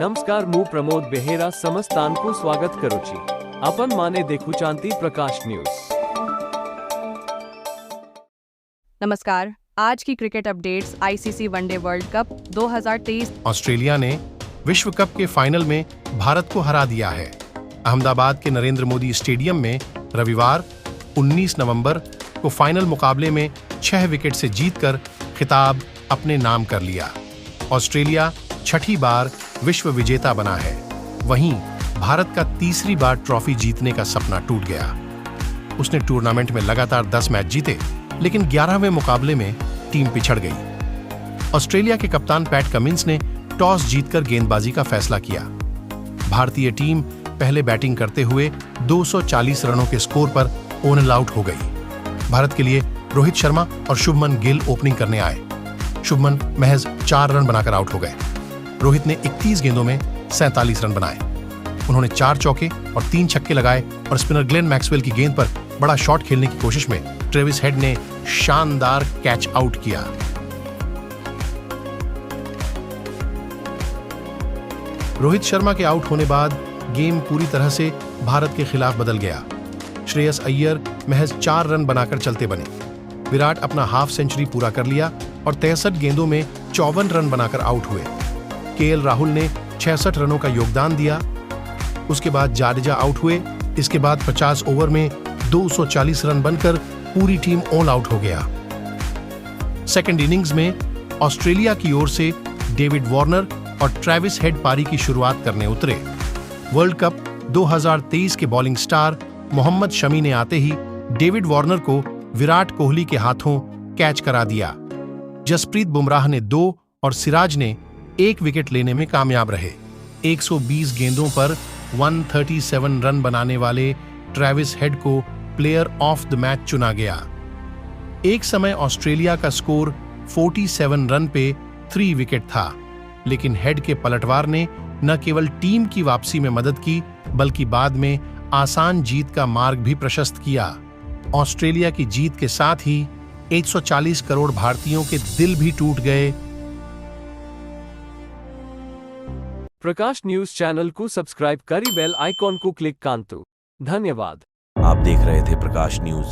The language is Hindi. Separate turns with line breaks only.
नमस्कार, मु प्रमोद बेहेरा समस्तान को स्वागत करुची। अपन माने देखुचांती प्रकाश न्यूज।
नमस्कार, आज की cricket updates. ICC one day world cup 2023।
Australia ने विश्व कप के फाइनल में भारत को हरा दिया है। अहमदाबाद के नरेंद्र मोदी स्टेडियम में रविवार 19 नवंबर को फाइनल मुकाबले में 6 विकेट से जीतकर खिताब अपने नाम कर लिया। ऑस्ट्रेलिया छठी बार विश्व विजेता बना है। वहीं भारत का तीसरी बार ट्रॉफी जीतने का सपना टूट गया। उसने टूर्नामेंट में लगातार 10 मैच जीते, लेकिन 11वें मुकाबले में टीम पिछड़ गई। ऑस्ट्रेलिया के कप्तान पैट कमिंस ने टॉस जीतकर गेंदबाजी का फैसला किया। भारतीय टीम पहले बैटिंग करते हुए 240 रनों के स्कोर पर ऑल आउट हो गई। भारत के लिए रोहित शर्मा और शुभमन गिल ओपनिंग करने आए। शुभमन महज 4 रन बनाकर आउट हो गए। रोहित ने 31 गेंदों में 47 रन बनाए। उन्होंने 4 चौके और 3 छक्के लगाए और स्पिनर ग्लेन मैक्सवेल की गेंद पर बड़ा शॉट खेलने की कोशिश में ट्रेविस हेड ने शानदार कैच आउट किया। रोहित शर्मा के आउट होने बाद गेम पूरी तरह से भारत के खिलाफ बदल गया। श्रेयस अय्यर महज 4 रन बनाकर चलते बने। विराट अपना हाफ सेंचुरी पूरा कर लिया और 63 गेंदों में 54 रन बनाकर आउट हुए। केएल राहुल ने 66 रनों का योगदान दिया। उसके बाद जाडेजा आउट हुए। इसके बाद 50 ओवर में 240 रन बनकर पूरी टीम ऑल आउट हो गया। सेकंड इनिंग्स में ऑस्ट्रेलिया की ओर से डेविड वार्नर और ट्रेविस हेड पारी की शुरुआत करने उतरे। वर्ल्ड कप 2023 के बॉलिंग स्टार मोहम्मद शमी ने आते ही डेविड वार्नर को विराट कोहली के हाथों कैच करा दिया। जसप्रीत बुमराह ने 2 और सिराज ने 1 विकेट लेने में कामयाब रहे। 120 गेंदों पर 137 रन बनाने वाले ट्रेविस हेड को प्लेयर ऑफ द मैच चुना गया। एक समय ऑस्ट्रेलिया का स्कोर 47 रन पे 3 विकेट था, लेकिन हेड के पलटवार ने न केवल टीम की वापसी में मदद की, बल्कि बाद में आसान जीत का मार्ग भी प्रशस्त किया। ऑस्ट्रेलिया की जीत के साथ ही 140 करोड़ भारतीयों के दिल भी टूट गए।
प्रकाश न्यूज चैनल को सब्सक्राइब करी, बेल आइकॉन को क्लिक कांतु। धन्यवाद।
आप देख रहे थे प्रकाश न्यूज।